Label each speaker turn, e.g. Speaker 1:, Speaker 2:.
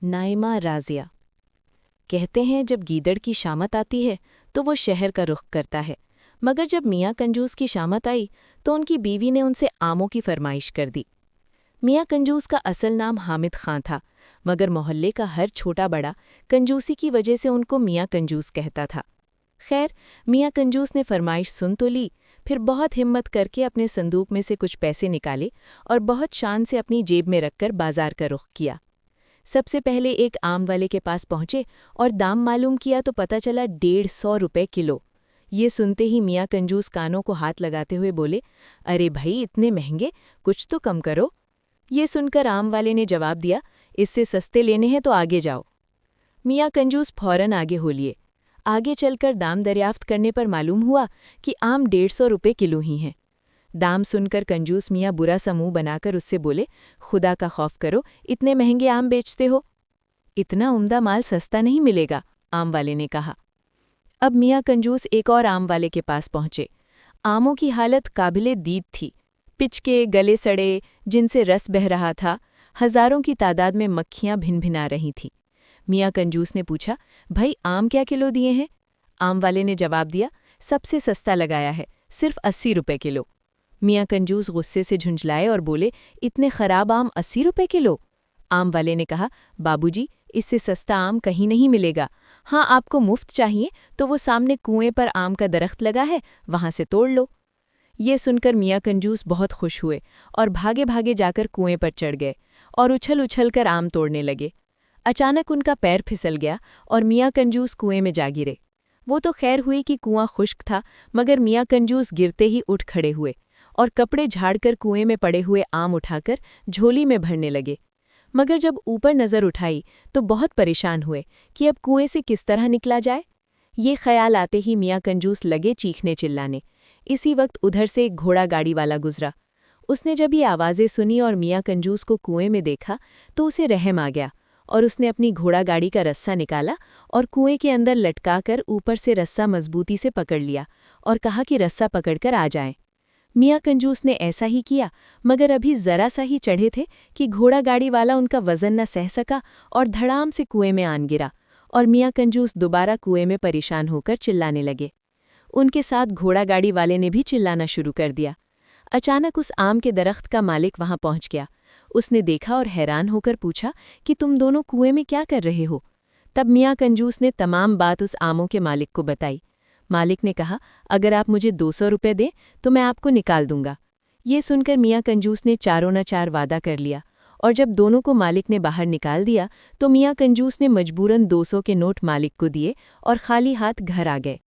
Speaker 1: नाइमा राजिया कहते हैं जब गीदड़ की शामत आती है तो वो शहर का रुख करता है, मगर जब मियाँ कंजूस की शामत आई तो उनकी बीवी ने उनसे आमों की फरमाइश कर दी। मियाँ कंजूस का असल नाम हामिद खां था, मगर मोहल्ले का हर छोटा बड़ा कंजूसी की वजह से उनको मियाँ कंजूस कहता था। खैर, मियाँ कंजूस ने फरमाइश सुन तो ली, फिर बहुत हिम्मत करके अपने संदूक में से कुछ पैसे निकाले और बहुत शान से अपनी जेब में रखकर बाजार का रुख किया। सबसे पहले एक आम वाले के पास पहुंचे और दाम मालूम किया तो पता चला 150 रुपए किलो। ये सुनते ही मियाँ कंजूस कानों को हाथ लगाते हुए बोले, अरे भाई इतने महंगे, कुछ तो कम करो। ये सुनकर आम वाले ने जवाब दिया, इससे सस्ते लेने हैं तो आगे जाओ। मियाँ कंजूस फौरन आगे हो लिए। आगे चलकर दाम दरियाफ्त करने पर मालूम हुआ कि आम 150 रुपए किलो ही हैं। दाम सुनकर कंजूस मियाँ बुरा सा मुंह बनाकर उससे बोले, खुदा का खौफ करो, इतने महंगे आम बेचते हो। इतना उम्दा माल सस्ता नहीं मिलेगा, आम वाले ने कहा। अब मियाँ कंजूस एक और आम वाले के पास पहुंचे। आमों की हालत काबिले दीद थी, पिचके गले सड़े, जिनसे रस बह रहा था। हजारों की तादाद में मक्खियां भिनभिना रही थीं। मियाँ कंजूस ने पूछा, भाई आम क्या किलो दिए हैं? आम वाले ने जवाब दिया, सबसे सस्ता लगाया है, सिर्फ 80 रुपए किलो। मियाँ कंजूस गुस्से से झुंझलाए और बोले, इतने खराब आम 80 रुपए किलो? आम वाले ने कहा, बाबूजी, इससे सस्ता आम कहीं नहीं मिलेगा। हाँ, आपको मुफ्त चाहिए तो वो सामने कुएं पर आम का दरख्त लगा है, वहां से तोड़ लो। ये सुनकर मियाँ कंजूस बहुत खुश हुए और भागे भागे जाकर कुएं पर चढ़ गए और उछल उछल कर आम तोड़ने लगे। अचानक उनका पैर फिसल गया और मियाँ कंजूस कुएं में जा गिरे। वो तो खैर हुई कि कुआं खुश्क था, मगर मियाँ कंजूस गिरते ही उठ खड़े हुए और कपड़े झाड़कर कुएं में पड़े हुए आम उठाकर झोली में भरने लगे। मगर जब ऊपर नज़र उठाई तो बहुत परेशान हुए कि अब कुएं से किस तरह निकला जाए। ये ख्याल आते ही मियाँ कंजूस लगे चीखने चिल्लाने। इसी वक्त उधर से एक घोड़ा गाड़ी वाला गुजरा। उसने जब ये आवाज़ें सुनी और मियाँ कंजूस को कुएं में देखा तो उसे रहम आ गया और उसने अपनी घोड़ा गाड़ी का रस्सा निकाला और कुएं के अंदर लटकाकर ऊपर से रस्सा मजबूती से पकड़ लिया और कहा कि रस्सा पकड़कर आ जाएं। मियाँ कंजूस ने ऐसा ही किया, मगर अभी जरा सा ही चढ़े थे कि घोड़ा गाड़ी वाला उनका वजन न सह सका और धड़ाम से कुएं में आन गिरा और मियाँ कंजूस दोबारा कुएं में परेशान होकर चिल्लाने लगे। उनके साथ घोड़ा गाड़ी वाले ने भी चिल्लाना शुरू कर दिया। अचानक उस आम के दरख्त का मालिक वहां पहुंच गया। उसने देखा और हैरान होकर पूछा कि तुम दोनों कुएं में क्या कर रहे हो? तब मियाँ कंजूस ने तमाम बात उस आमों के मालिक को बताई। मालिक ने कहा, अगर आप मुझे 200 रुपये दें तो मैं आपको निकाल दूंगा। ये सुनकर मियाँ कंजूस ने चारों न चार वादा कर लिया और जब दोनों को मालिक ने बाहर निकाल दिया तो मियाँ कंजूस ने मजबूरन 200 के नोट मालिक को दिए और खाली हाथ घर आ गए।